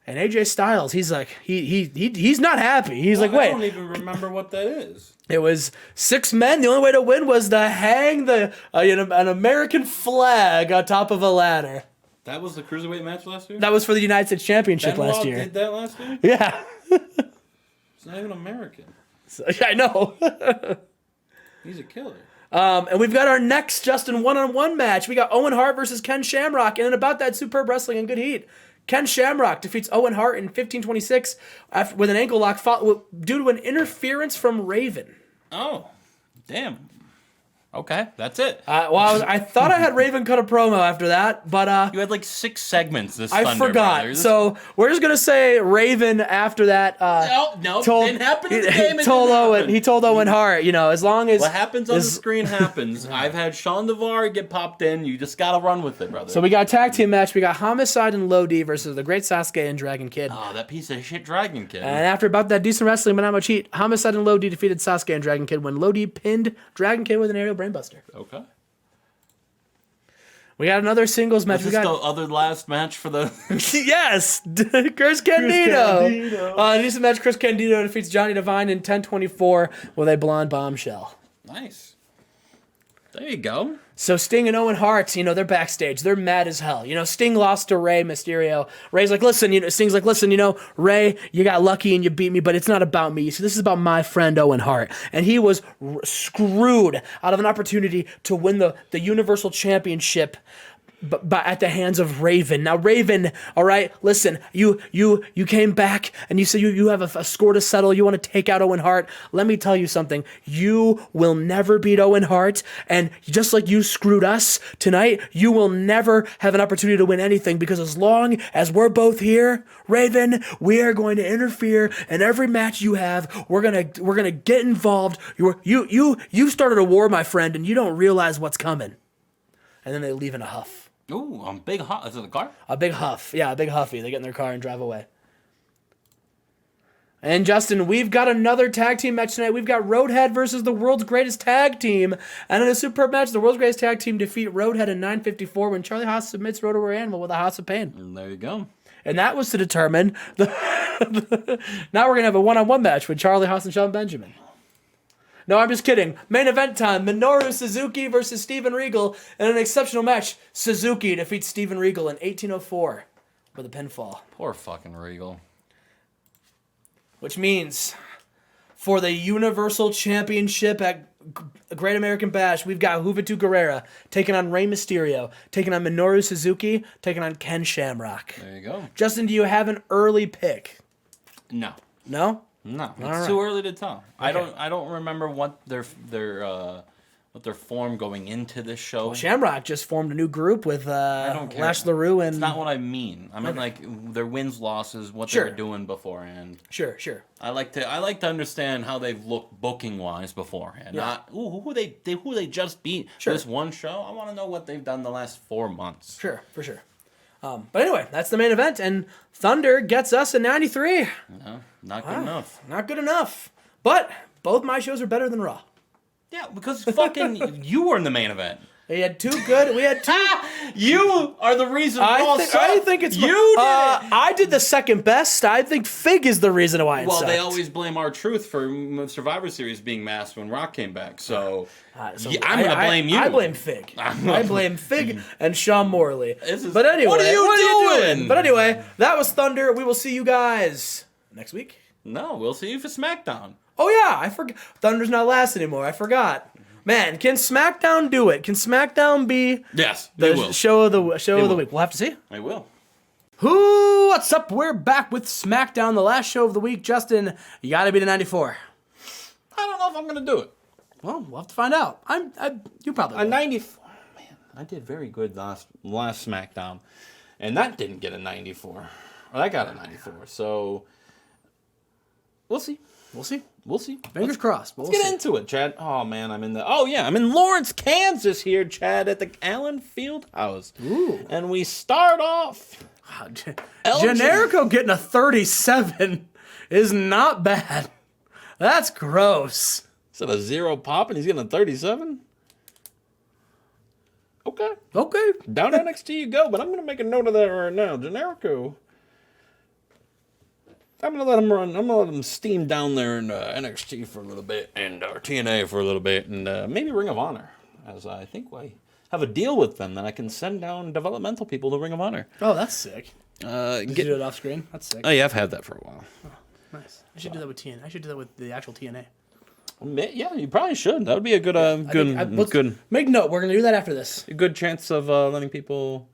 And AJ Styles, he's like, he's not happy. He's like, wait. I don't even remember what that is. It was 6 men. The only way to win was to hang an American flag on top of a ladder. That was the Cruiserweight match last year? That was for the United States Championship Benoit last year. did that last year? Yeah. He's not even American. I know. He's a killer. And we've got our next Justin one-on-one match. We got Owen Hart versus Ken Shamrock. And about that superb wrestling and good heat, Ken Shamrock defeats Owen Hart in 1526 with an ankle lock due to an interference from Raven. Oh, damn. Okay, that's it. I thought I had Raven cut a promo after that, but you had like 6 segments this I Thunder, forgot. Brothers. So we're just gonna say Raven after that. No, didn't happen in the game. He told Owen Hart, as long as what happens on the screen happens. I've had Sean Devar get popped in. You just gotta run with it, brother. So we got a tag team match. We got Homicide and Lodi versus the Great Sasuke and Dragon Kid. Oh, that piece of shit Dragon Kid. And after about that decent wrestling, but not much heat, Homicide and Lodi defeated Sasuke and Dragon Kid when Lodi pinned Dragon Kid with an aerial brainbuster. Okay. We got another singles match. Was this the other last match for the... Yes! Chris Candido. Decent match. Chris Candido defeats Johnny Devine in 10:24 with a blonde bombshell. Nice. There you go. So Sting and Owen Hart, they're backstage. They're mad as hell. Sting lost to Rey Mysterio. Ray's like, Sting's like, listen, Rey, you got lucky and you beat me, but it's not about me. So this is about my friend Owen Hart. And he was screwed out of an opportunity to win the Universal Championship but at the hands of Raven. Now, Raven, all right, listen, you came back and you said you have a score to settle. You want to take out Owen Hart. Let me tell you something. You will never beat Owen Hart. And just like you screwed us tonight, you will never have an opportunity to win anything, because as long as we're both here, Raven, we are going to interfere in every match you have. We're gonna get involved. You started a war, my friend, and you don't realize what's coming. And then they leave in a huff. Ooh, a big huff. Is it the car? A big huff. Yeah, a big huffy. They get in their car and drive away. And Justin, we've got another tag team match tonight. We've got Roadhead versus the World's Greatest Tag Team. And in a superb match, the World's Greatest Tag Team defeat Roadhead in 9:54 when Charlie Haas submits Road Warrior Animal with a Haas of Pain. And there you go. And that was to determine now we're going to have a one-on-one match with Charlie Haas and Sean Benjamin. No, I'm just kidding. Main event time. Minoru Suzuki versus Steven Regal in an exceptional match. Suzuki defeats Steven Regal in 1804 with a pinfall. Poor fucking Regal. Which means for the Universal Championship at Great American Bash, we've got Juventud Guerrera taking on Rey Mysterio, taking on Minoru Suzuki, taking on Ken Shamrock. There you go. Justin, do you have an early pick? No. No? No, it's too early to tell. Okay. I don't remember what their form going into this show. Well, Shamrock just formed a new group with Lash LaRue and... It's not what I mean. I mean like their wins, losses, what they were doing beforehand. Sure. I like to understand how they've looked booking wise beforehand. Yeah. Not who they just beat this one show. I want to know what they've done the last 4 months. Sure, for sure. But anyway, that's the main event, and Thunder gets us a 93. No, not good enough. Not good enough. But both my shows are better than Raw. Yeah, because fucking you were in the main event. We had two good. We had two. You are the reason. I think it's you. Did it. I did the second best. I think Fig is the reason why it Well, sucked. they always blame R-Truth for Survivor Series being masked when Rock came back. So, I'm going to blame you. I blame Fig. I blame Fig and Sean Morley. But anyway, what are you doing? But anyway, that was Thunder. We will see you guys next week. No, we'll see you for SmackDown. Oh yeah, I forgot. Thunder's not last anymore. I forgot. Man, can SmackDown do it? Can SmackDown be the show of the week? We'll have to see. I will. What's up? We're back with SmackDown, the last show of the week. Justin, you got to be the 94. I don't know if I'm going to do it. Well, we'll have to find out. You probably will. A 94. Man, I did very good last SmackDown, and that didn't get a 94. Well, I got a 94. So we'll see. We'll see. Fingers crossed. Let's get into it, Chad. Oh man, I'm in Lawrence, Kansas here, Chad, at the Allen Fieldhouse. Ooh. And we start off. Generico getting a 37 is not bad. That's gross. Is it a 0 pop and he's getting a 37? Okay. Down NXT you go, but I'm going to make a note of that right now. Generico. I'm going to let him run. I'm going to let him steam down there in NXT for a little bit and TNA for a little bit and maybe Ring of Honor, as I think I have a deal with them that I can send down developmental people to Ring of Honor. Oh, that's sick. Did you do it off screen? That's sick. Oh, yeah, I've had that for a while. Oh, nice. I should do that with TNA. I should do that with the actual TNA. Yeah, you probably should. That would be a good, good. Make note. We're gonna do that after this. A good chance of letting people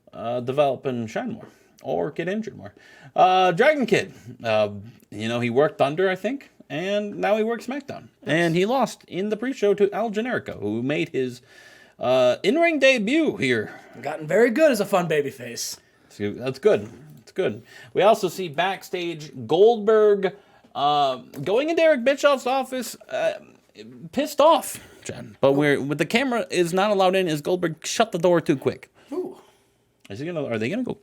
develop and shine more or get injured more. Dragon Kid, he worked Thunder, I think, and now he works SmackDown, and he lost in the pre-show to Al Generico, who made his in-ring debut here. Gotten very good as a fun babyface. That's good. It's good. We also see backstage Goldberg. Going into Eric Bischoff's office, pissed off, Jen. But with the camera is not allowed in, is Goldberg shut the door too quick? Ooh. Are they gonna go?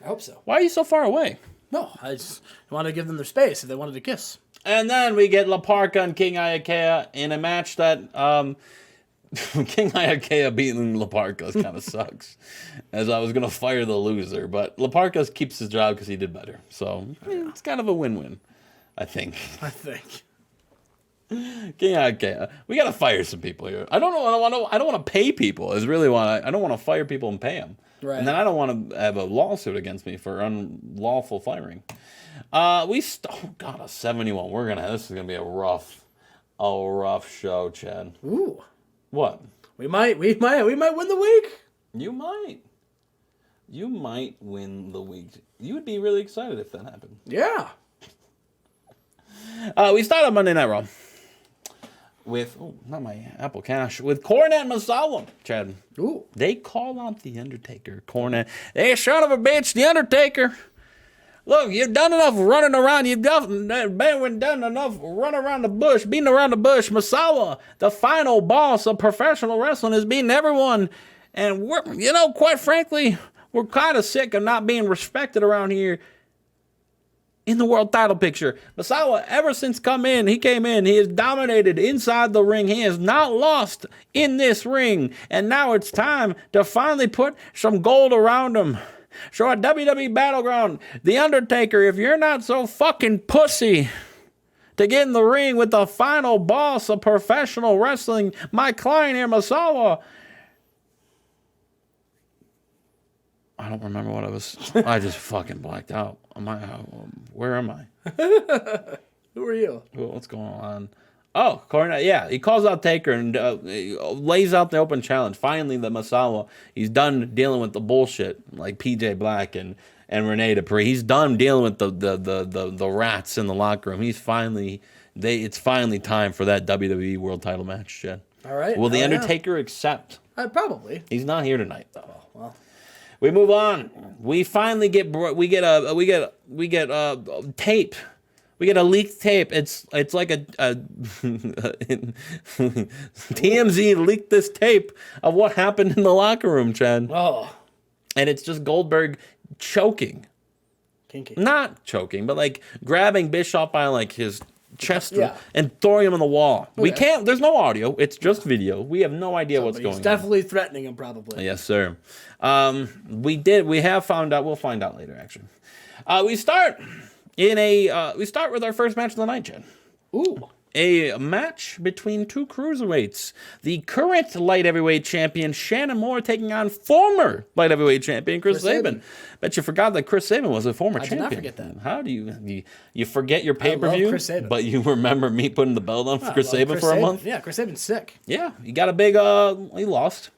I hope so. Why are you so far away? No, I just wanted to give them their space if they wanted to kiss. And then we get La Parka and King Iakea in a match that King Iakea beating La Parka kind of sucks. As I was gonna fire the loser, but La Parka keeps his job because he did better. So it's kind of a win-win. I think. Okay. We gotta fire some people here. I don't know. I don't want to pay people. I don't want to fire people and pay them. Right. And then I don't want to have a lawsuit against me for unlawful firing. A 71. This is gonna be a rough show, Chad. Ooh. What? We might win the week. You might win the week. You would be really excited if that happened. Yeah. We start on Monday Night Raw with, not my Apple Cash, with Cornette and Masawa, Chad. Ooh. They call out The Undertaker. Cornette, hey, son of a bitch, The Undertaker. Look, you've done enough running around. You've done enough running around the bush, beating around the bush. Masawa, the final boss of professional wrestling, is beating everyone. And quite frankly, we're kind of sick of not being respected around here. In the world title picture, Masawa, ever since he came in, he has dominated inside the ring. He has not lost in this ring. And now it's time to finally put some gold around him. So at WWE Battleground, The Undertaker, if you're not so fucking pussy to get in the ring with the final boss of professional wrestling, my client here, Masawa. I don't remember what I just fucking blacked out. Where am I? Who are you? What's going on? Oh, Cornette, yeah. He calls out Taker and lays out the open challenge. Finally, the Masawa, he's done dealing with the bullshit like PJ Black and Renee Dupree. He's done dealing with the rats in the locker room. It's finally time for that WWE World Title match, Chad. All right. Will the Undertaker accept? Probably. He's not here tonight, though. Oh, well. We move on. We finally get tape. We get a leaked tape. It's like a TMZ leaked this tape of what happened in the locker room, Chad. Oh. And it's just Goldberg choking. Kinky. Not choking, but like grabbing Bischoff by like his chest Yeah. and throwing him on the wall. We Okay. can't. There's no audio. It's just video. We have no idea what's But going he's on. definitely threatening him, probably. Yes, sir. We have found out. We'll find out later, actually. We start with our first match of the night, Jen. Ooh. A match between two cruiserweights. The current light heavyweight champion, Shannon Moore, taking on former light heavyweight champion, Chris Sabin. Bet you forgot that Chris Sabin was a former champion. I did not forget that. How do you forget your pay-per-view, Chris Sabin. but you remember me putting the belt on for Chris Sabin for a month? Yeah, Chris Sabin's sick. Yeah, he got a big, he lost.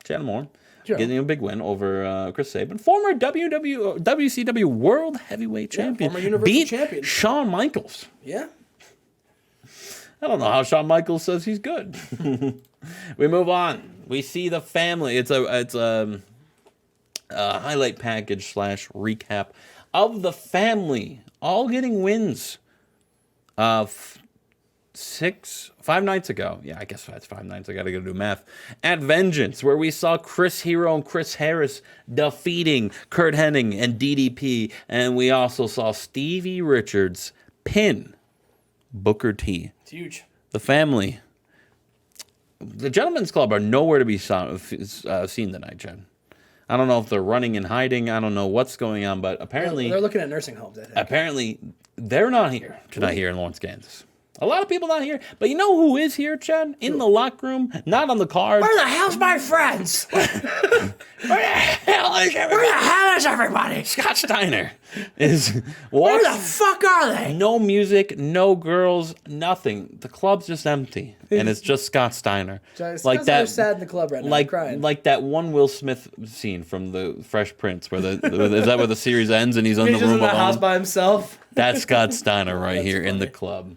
Shannon Moore. Sure. Getting a big win over Chris Sabin. Former WCW World Heavyweight Champion. former Universal Beat Champion. Shawn Michaels. Yeah. I don't know how Shawn Michaels says he's good. We move on. We see the family. It's a highlight package / recap of the family all getting wins. 5 nights ago. Yeah, I guess that's 5 nights. I gotta go do math. At Vengeance, where we saw Chris Hero and Chris Harris defeating Kurt Hennig and DDP, and we also saw Stevie Richards pin Booker T. It's huge. The family. The Gentlemen's Club are nowhere to be seen tonight, Jen. I don't know if they're running and hiding. I don't know what's going on, but apparently They're looking at nursing homes, I think. apparently they're not here tonight here in Lawrence, Kansas. A lot of people not here, but you know who is here, Chad? In the locker room, not on the card. Where the hell's my friends? Where the hell is everybody? Where the hell is everybody? Scott Steiner is Where the fuck are they? No music, no girls, nothing. The club's just empty, and it's just Scott Steiner. Like that. Sad in the club right now. I'm crying. Like that one Will Smith scene from the Fresh Prince, where is that where the series ends and he's in the He's room in the alone? house by himself. That's Scott Steiner right here in the club.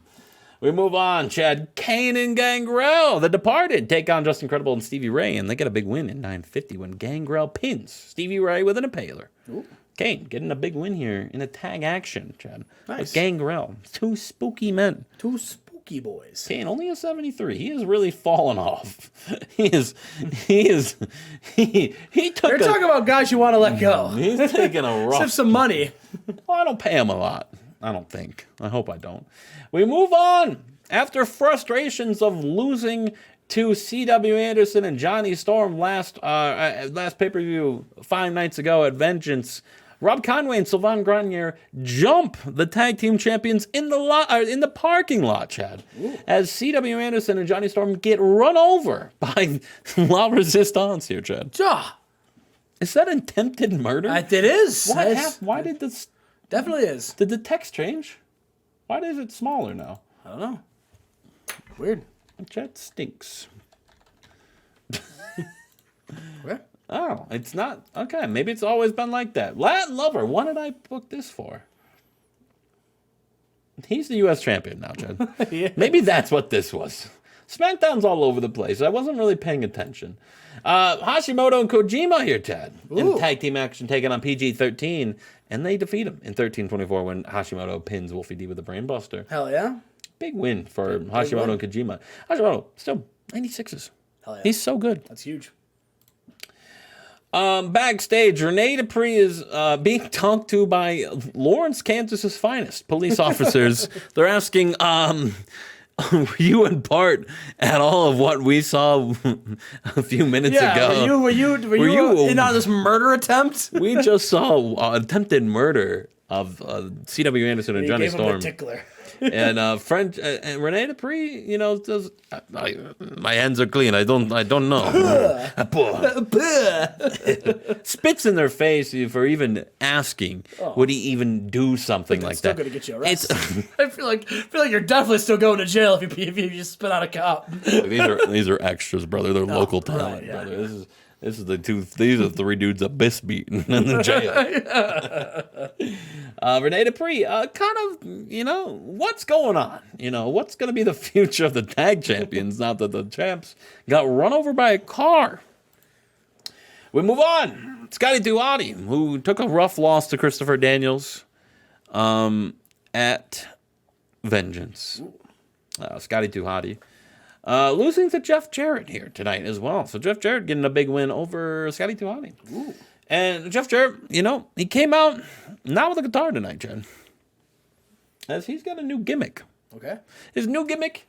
We move on. Chad Kane and Gangrel, The Departed, take on Justin Credible and Stevie Ray, and they get a big win in 9:50 when Gangrel pins Stevie Ray with an impaler. Ooh. Kane getting a big win here in a tag action, Chad. Nice. With Gangrel. Two spooky men. Two spooky boys. Kane only a 73. He has really fallen off. He took You're talking about guys you want to let go. He's taking a rough. Save some money. Well, I don't pay him a lot. I don't think. I hope I don't. We move on. After frustrations of losing to C.W. Anderson and Johnny Storm last pay-per-view 5 nights ago at Vengeance, Rob Conway and Sylvain Grenier jump the tag team champions in the parking lot, Chad. Ooh. As C.W. Anderson and Johnny Storm get run over by La Resistance here, Chad. Duh. Is that attempted murder? It is. Why did this... Definitely is. Did the text change? Why is it smaller now? I don't know. Weird. That stinks. Okay. Oh, it's not. Okay, maybe it's always been like that. Latin Lover, what did I book this for? He's the U.S. champion now, Chad. Yeah. Maybe that's what this was. SmackDown's all over the place. I wasn't really paying attention. Hashimoto and Kojima here, Chad. In tag team action taken on PG-13. And they defeat him in 13-24 when Hashimoto pins Wolfie D with a brainbuster. Hell yeah. Big win for Hashimoto and Kojima. Hashimoto, still 96s. Hell yeah. He's so good. That's huge. Backstage, Rene Dupree is being talked to by Lawrence, Kansas's finest police officers. They're asking, were you in part at all of what we saw a few minutes ago? Were you in on this murder attempt? We just saw attempted murder of C.W. Anderson and Johnny Storm. Him a tickler. And and Rene Dupree, says, my hands are clean. I don't know. Spits in their face for even asking. Would he even do something like that? Still gonna get you arrested. I feel like you're definitely still going to jail if you spit out a cop. These are extras, brother. They're local talent, yeah. brother. These are the 3 dudes that Biss beaten in the jail. Rene Dupree, kind of, what's going on? What's going to be the future of the tag champions now that the champs got run over by a car? We move on. Scotty Duarte, who took a rough loss to Christopher Daniels at Vengeance. Scotty Duarte. Losing to Jeff Jarrett here tonight as well. So Jeff Jarrett getting a big win over Scotty Duarte. And Jeff Jarrett, he came out not with a guitar tonight, Jen. As he's got a new gimmick. Okay. His new gimmick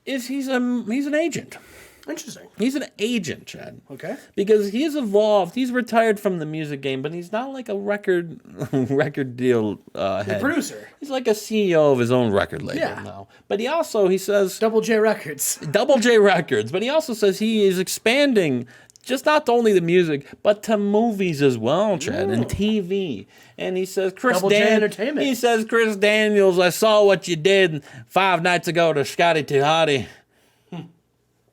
is he's an agent. Interesting. He's an agent, Chad. Okay. Because he has evolved. He's retired from the music game, but he's not like a record deal head. Producer. He's like a CEO of his own record label now. But he says Double J Records. Double J Records. But he also says he is expanding just not to only the music, but to movies as well, Chad, and TV. And he says, Double J Entertainment. He says, Chris Daniels, I saw what you did 5 nights ago to Scotty Tihati.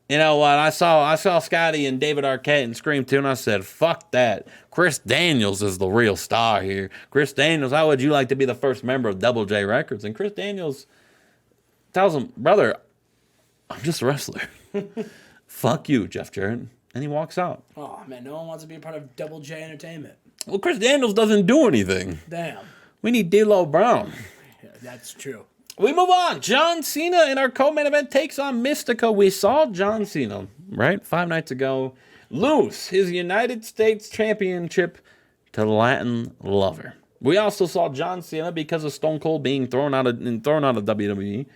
You know what? I saw Scotty and David Arquette and Scream 2, and I said, fuck that. Chris Daniels is the real star here. Chris Daniels, how would you like to be the first member of Double J Records? And Chris Daniels tells him, brother, I'm just a wrestler. Fuck you, Jeff Jarrett. And he walks out. Oh, man, no one wants to be a part of Double J Entertainment. Well, Chris Daniels doesn't do anything. Damn. We need D'Lo Brown. Yeah, that's true. We move on. John Cena in our co-main event takes on Mystico. We saw John Cena, right, 5 nights ago, lose his United States Championship to Latin Lover. We also saw John Cena, because of Stone Cold being thrown out of WWE,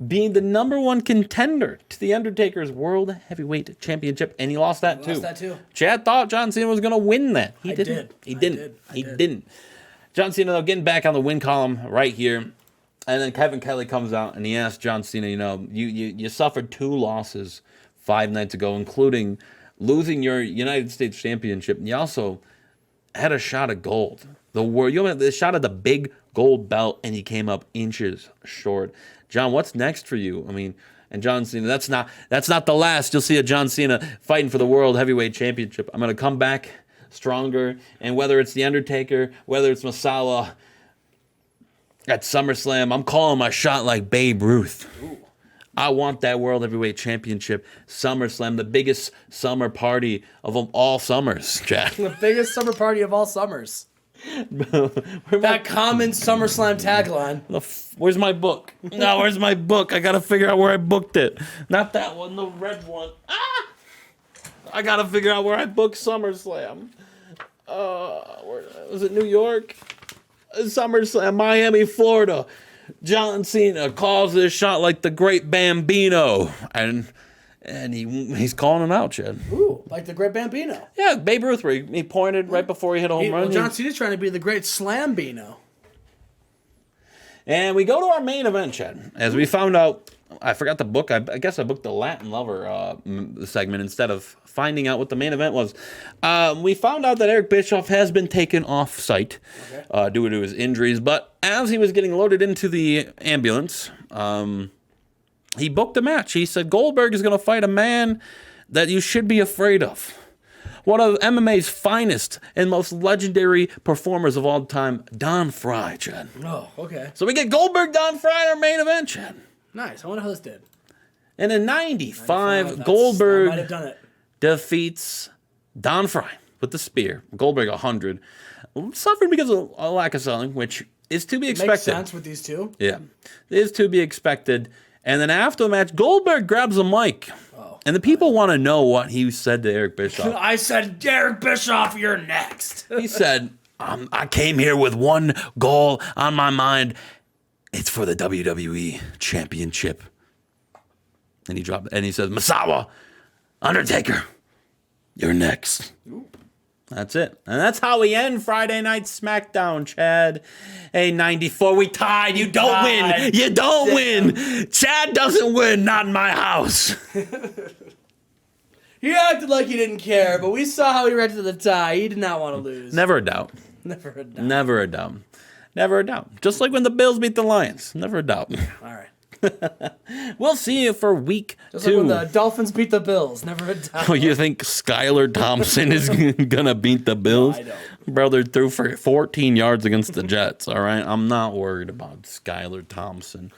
being the #1 contender to The Undertaker's World Heavyweight Championship, and he lost that too. Chad thought John Cena was going to win that. He didn't. He didn't. John Cena, though, getting back on the win column right here. And then Kevin Kelly comes out and he asks John Cena, you suffered 2 losses 5 nights ago, including losing your United States Championship. And you also had a shot of gold. You had the shot of the big gold belt, and he came up inches short. John, what's next for you? I mean, and John Cena, that's not the last. You'll see a John Cena fighting for the World Heavyweight Championship. I'm going to come back stronger. And whether it's The Undertaker, whether it's Masala, at SummerSlam, I'm calling my shot like Babe Ruth. Ooh. I want that World Heavyweight Championship. SummerSlam, the biggest summer party of all summers, Jack. The biggest summer party of all summers. That common SummerSlam tagline. Where's my book? No, where's my book? I gotta figure out where I booked it. Not that one, the red one. I gotta figure out where I booked SummerSlam. Was it New York? SummerSlam, Miami, Florida. John Cena calls this shot like the Great Bambino, and he's calling him out, Chad. Ooh, like the Great Bambino. Yeah, Babe Ruth, where he pointed right before he hit a home run. Well, John Cena's trying to be the Great Slambino. And we go to our main event, Chad. As we found out, I forgot to book. I guess I booked the Latin Lover segment instead of finding out what the main event was. We found out that Eric Bischoff has been taken off site due to his injuries. But as he was getting loaded into the ambulance, he booked a match. He said Goldberg is going to fight a man that you should be afraid of. One of MMA's finest and most legendary performers of all time, Don Fry, Chad. Oh, okay. So we get Goldberg, Don Fry in our main event, Chad. Nice. I wonder how this did. And in 95, Goldberg might have done it. Defeats Don Fry with the spear. Goldberg 100. Suffered because of a lack of selling, which is to be expected. Makes sense with these two. Yeah. It is to be expected. And then after the match, Goldberg grabs a mic. Oh. And the people want to know what he said to Eric Bischoff. I said, Eric Bischoff, you're next. He said, I came here with one goal on my mind. It's for the WWE Championship. And he says, Masawa, Undertaker, you're next. Ooh. That's it. And that's how we end Friday Night SmackDown, Chad. Hey, 94, we tied. You don't win. You don't win. Chad doesn't win. Not in my house. He acted like he didn't care, but we saw how he reacted to the tie. He did not want to lose. Never a doubt. Never a doubt. Never a doubt. Never a doubt. Just like when the Bills beat the Lions. Never a doubt. All right. We'll see you for week 2. Just like when the Dolphins beat the Bills. Never a doubt. Oh, you think Skylar Thompson is gonna beat the Bills? No, I don't. Brother threw for 14 yards against the Jets. All right, I'm not worried about Skylar Thompson.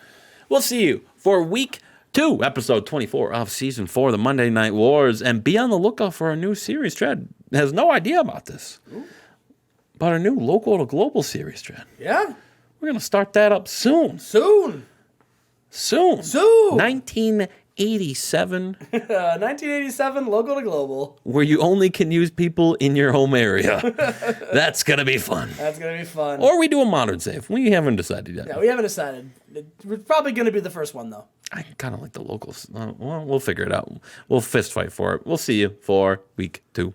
We'll see you for week 2, episode 24 of season 4 of the Monday Night Wars, and be on the lookout for a new series. Chad has no idea about this. Ooh. About a new local to global series, Chad. Yeah, we're gonna start that up soon. Soon. 1987. 1987, local to global. Where you only can use people in your home area. That's going to be fun. That's going to be fun. Or we do a modern save. We haven't decided yet. Yeah, we haven't decided. It's probably going to be the first one, though. I kind of like the locals. Well, we'll figure it out. We'll fist fight for it. We'll see you for week 2.